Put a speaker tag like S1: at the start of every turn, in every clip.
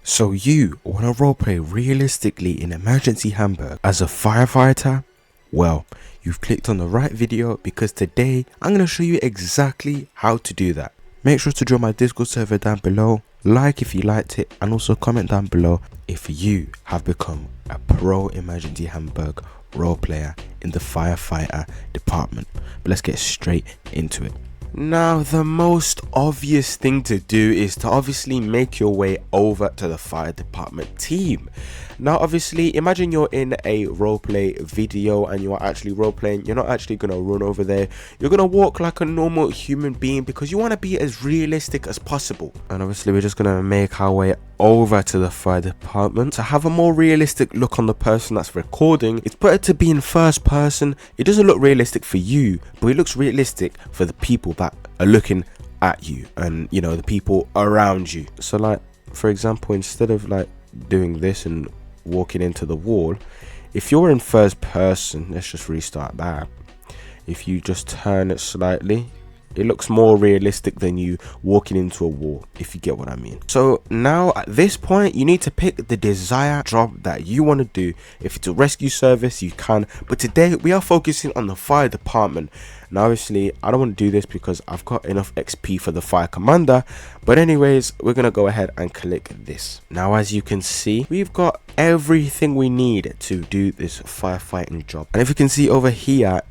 S1: So you want to roleplay realistically in Emergency Hamburg as a firefighter? Well, you've clicked on the right video because today I'm going to show you exactly how to do that. Make sure to join my Discord server down below, like if you liked it, and also comment down below if you have become a pro Emergency Hamburg role player in the firefighter department. But let's get straight into it. Now, the most obvious thing to do is to obviously make your way over to the fire department team. Now, obviously, imagine you're in a roleplay video and you are actually roleplaying. You're not actually going to run over there. You're going to walk like a normal human being because you want to be as realistic as possible. And obviously, we're just going to make our way over to the fire department. To have a more realistic look on the person that's recording, it's better to be in first person. It doesn't look realistic for you, but it looks realistic for the people that are looking at you and, you know, the people around you. So, like, for example, instead of like doing this and walking into the wall, if you're in first person, let's just restart that. If you just turn it slightly, it looks more realistic than you walking into a wall, if you get what I mean. So now at this point, you need to pick the desired job that you want to do. If it's a rescue service, you can. But today we are focusing on the fire department. Now, obviously, I don't want to do this because I've got enough XP for the fire commander. But anyways, we're going to go ahead and click this. Now, as you can see, we've got everything we need to do this firefighting job. And if you can see over here,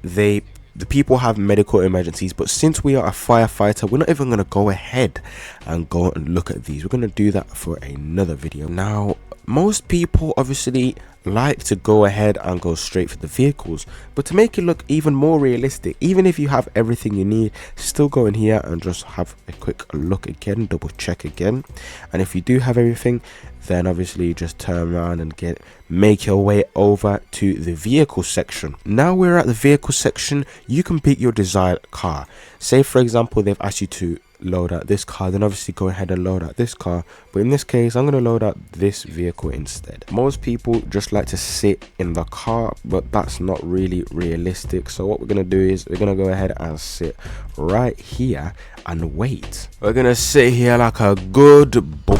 S1: the people have medical emergencies, but since we are a firefighter, we're not even going to go ahead and go and look at these. We're going to do that for another video. Now, most people obviously like to go ahead and go straight for the vehicles, but to make it look even more realistic, even if you have everything you need, still go in here and just have a quick look again, double check again. And if you do have everything, then obviously just turn around and make your way over to the vehicle section. Now we're at the vehicle section. You can pick your desired car. Say for example they've asked you to load out this car, then obviously go ahead and load out this car, but in this case I'm going to load out this vehicle instead. Most people just like to sit in the car, but that's not really realistic. So what we're going to do is we're going to go ahead and sit right here and wait. We're going to sit here like a good boy.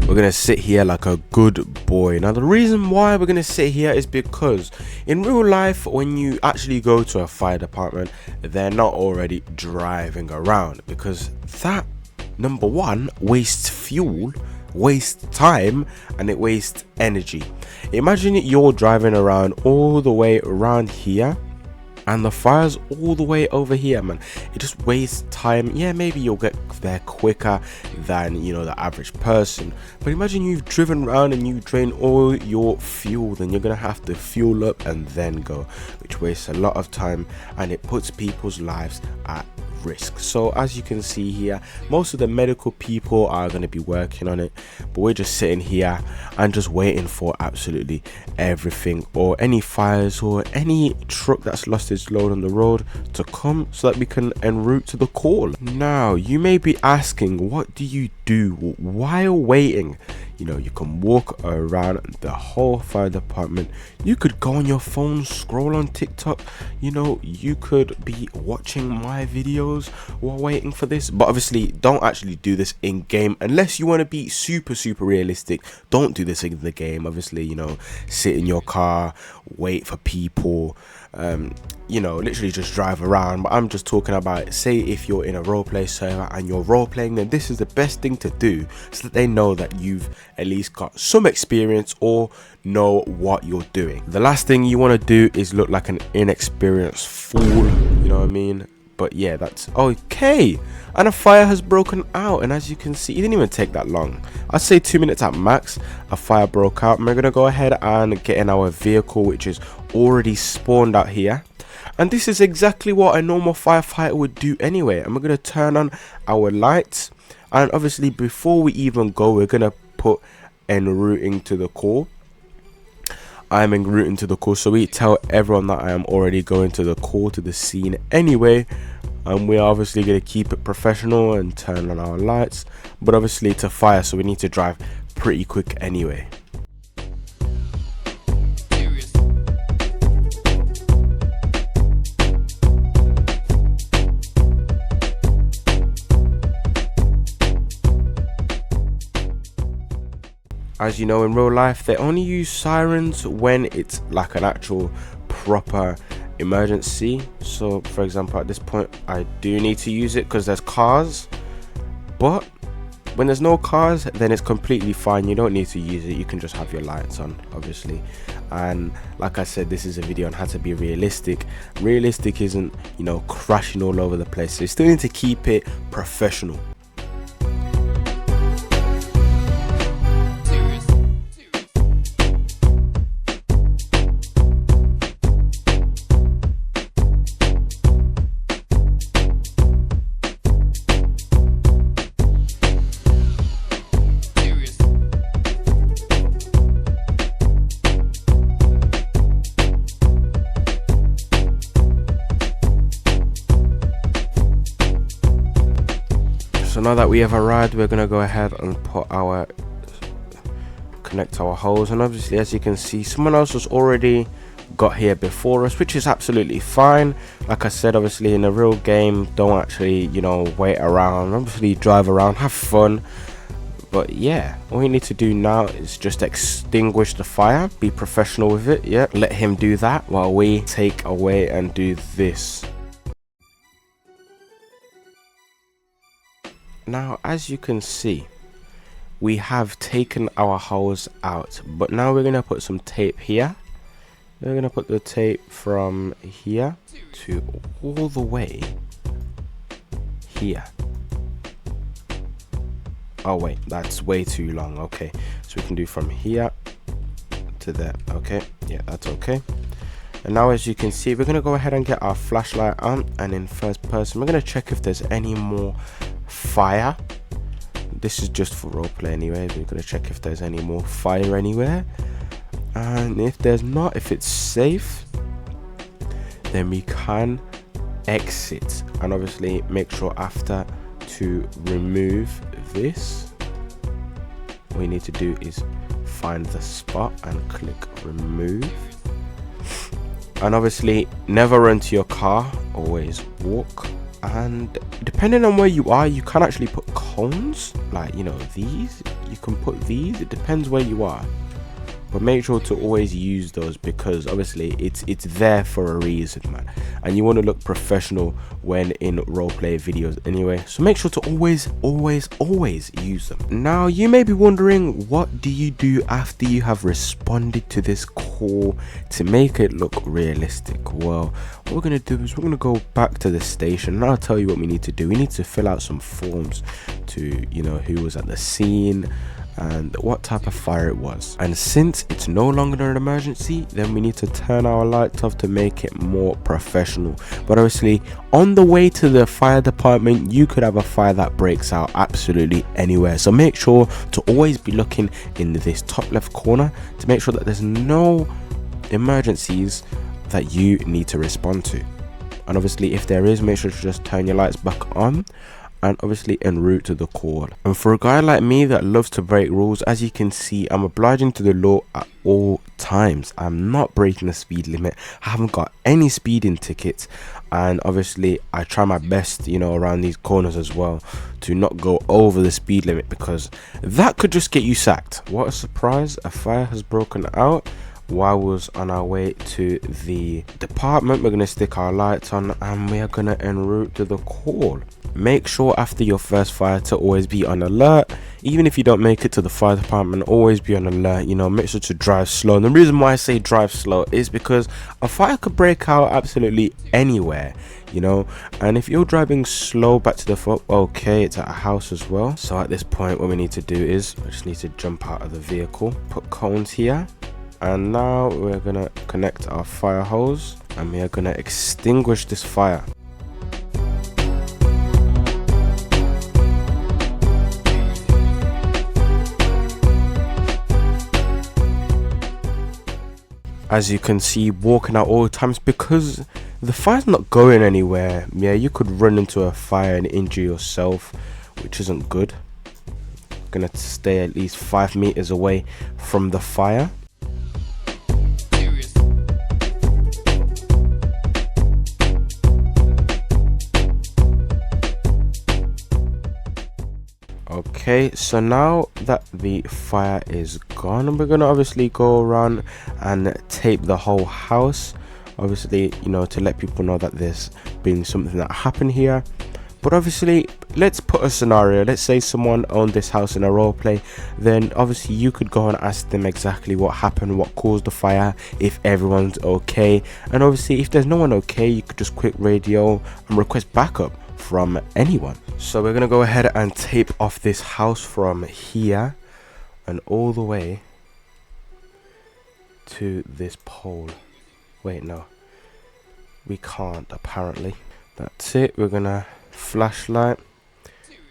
S1: We're going to sit here like a good boy. Now, the reason why we're going to sit here is because in real life, when you actually go to a fire department, they're not already driving around, because that, number one, wastes fuel, wastes time, and it wastes energy. Imagine you're driving around all the way around here and the fire's all the way over here, man. It just wastes time. Yeah, maybe you'll get there quicker than, you know, the average person, but imagine you've driven around and you drain all your fuel, then you're gonna have to fuel up and then go, which wastes a lot of time and it puts people's lives at risk. So as you can see here, most of the medical people are going to be working on it, but we're just sitting here and just waiting for absolutely everything, or any fires or any truck that's lost its load on the road to come so that we can en route to the call. Now you may be asking, what do you do while waiting? You know, you can walk around the whole fire department. You could go on your phone, scroll on TikTok. You know, you could be watching my videos while waiting for this. But obviously, don't actually do this in game unless you want to be super realistic. Don't do this in the game. Obviously, you know, sit in your car, wait for people. You know, literally just drive around. But I'm just talking about, say if you're in a roleplay server and you're role playing, then this is the best thing to do so that they know that you've at least got some experience or know what you're doing. The last thing you want to do is look like an inexperienced fool, you know what I mean? But yeah, that's okay. And a fire has broken out, and as you can see, it didn't even take that long. I'd say 2 minutes at max. A fire broke out, and we're gonna go ahead and get in our vehicle, which is already spawned out here. And this is exactly what a normal firefighter would do anyway. And we're gonna turn on our lights, and obviously before we even go, we're gonna put en routing to the call. I'm en routing to the call, so we tell everyone that I am already going to the call, to the scene anyway. And we're obviously going to keep it professional and turn on our lights, but obviously it's a fire, so we need to drive pretty quick anyway. As you know, in real life, they only use sirens when it's like an actual proper emergency. So for example, at this point I do need to use it because there's cars, but when there's no cars, then it's completely fine. You don't need to use it. You can just have your lights on, obviously. And like I said, this is a video on how to be realistic. Realistic isn't, you know, crashing all over the place. So you still need to keep it professional. So now that we have arrived, we're gonna go ahead and connect our hose, and obviously, as you can see, someone else was already got here before us, which is absolutely fine. Like I said, obviously in a real game, don't actually, you know, wait around. Obviously drive around, have fun. But yeah, all you need to do now is just extinguish the fire, be professional with it. Yeah, let him do that while we take away and do this. Now, as you can see, we have taken our hose out, but now we're going to put some tape here. We're going to put the tape from here to all the way here. Oh wait, that's way too long. Okay, so we can do from here to there. Okay, yeah, that's okay. And now, as you can see, we're going to go ahead and get our flashlight on, and in first person we're going to check if there's any more fire. This is just for roleplay anyway. We're going to check if there's any more fire anywhere, and if there's not, if it's safe, then we can exit. And obviously make sure after to remove this, all you need to do is find the spot and click remove. And obviously never run to your car, always walk. And depending on where you are, you can actually put cones, like, you know, these, you can put these, it depends where you are, but make sure to always use those, because obviously it's there for a reason, man, and you want to look professional when in roleplay videos anyway. So make sure to always use them. Now you may be wondering, what do you do after you have responded to this call to make it look realistic? Well, what we're going to do is we're going to go back to the station, and I'll tell you what we need to do. We need to fill out some forms to, you know, who was at the scene and what type of fire it was. And since it's no longer an emergency, then we need to turn our lights off to make it more professional. But obviously on the way to the fire department, you could have a fire that breaks out absolutely anywhere. So make sure to always be looking in this top left corner to make sure that there's no emergencies that you need to respond to. And obviously if there is, make sure to just turn your lights back on, and obviously en route to the call. And for a guy like me that loves to break rules, as you can see, I'm obliging to the law at all times. I'm not breaking the speed limit. I haven't got any speeding tickets, and obviously I try my best, you know, around these corners as well to not go over the speed limit, because that could just get you sacked. What a surprise, a fire has broken out while we was on our way to the department. We're going to stick our lights on and we are going to en route to the call. Make sure after your first fire to always be on alert. Even if you don't make it to the fire department, always be on alert. You know, make sure to drive slow. And the reason why I say drive slow is because a fire could break out absolutely anywhere, you know. And if you're driving slow back to the foot, okay, it's at a house as well. So at this point, what we need to do is we just need to jump out of the vehicle, put cones here, and now we're gonna connect our fire hose and we are gonna extinguish this fire. As you can see, walking out all the times because the fire's not going anywhere. Yeah, you could run into a fire and injure yourself, which isn't good. Gonna stay at least 5 meters away from the fire. Okay, so now that the fire is gone, we're gonna obviously go around and tape the whole house, obviously, you know, to let people know that there's been something that happened here. But obviously, let's put a scenario. Let's say someone owned this house in a role play. Then obviously you could go and ask them exactly what happened, what caused the fire, if everyone's okay. And obviously if there's no one okay, you could just quick radio and request backup from anyone. So we're gonna go ahead and tape off this house from here and all the way to this pole. Wait, no, we can't apparently. That's it. We're gonna flashlight,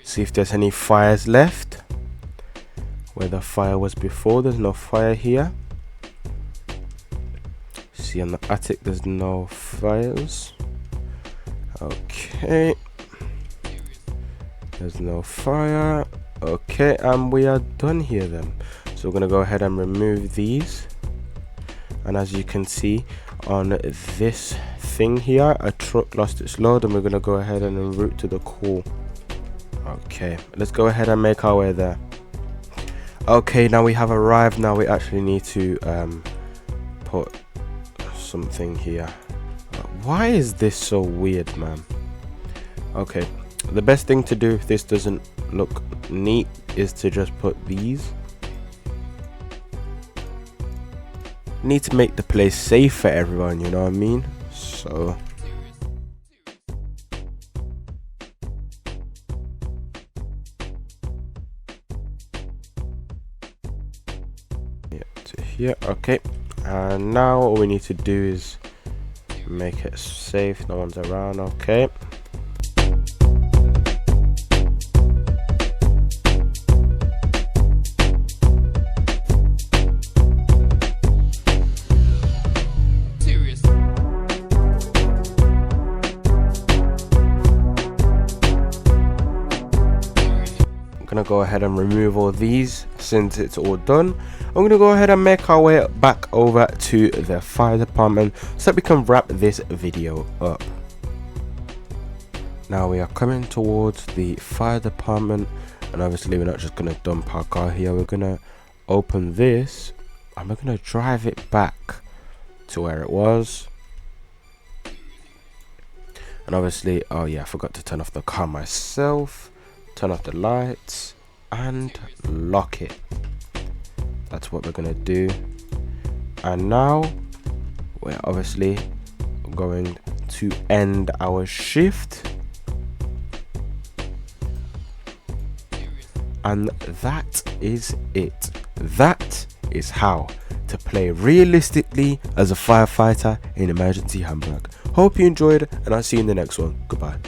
S1: see if there's any fires left where the fire was before. There's no fire here. See, on the attic there's no fires. Okay, there's no fire. Okay, and we are done here then. So we're gonna go ahead and remove these, and as you can see on this thing here, a truck lost its load, and we're gonna go ahead and en route to the call. Okay, let's go ahead and make our way there. Okay, now we have arrived. Now we actually need to put something here. Why is this so weird, man? Okay, the best thing to do if this doesn't look neat is to just put these. Need to make the place safe for everyone, you know what I mean? So yeah, to here. Okay, and now all we need to do is make it safe, no one's around. Okay, gonna go ahead and remove all these since it's all done. I'm gonna go ahead and make our way back over to the fire department so that we can wrap this video up. Now we are coming towards the fire department, and obviously we're not just gonna dump our car here. We're gonna open this and we're gonna drive it back to where it was. And obviously, oh yeah, I forgot to turn off the car myself. Turn off the lights and lock it. That's what we're gonna do. And now we're obviously going to end our shift, and that is it. That is how to play realistically as a firefighter in Emergency Hamburg. Hope you enjoyed, and I'll see you in the next one. Goodbye.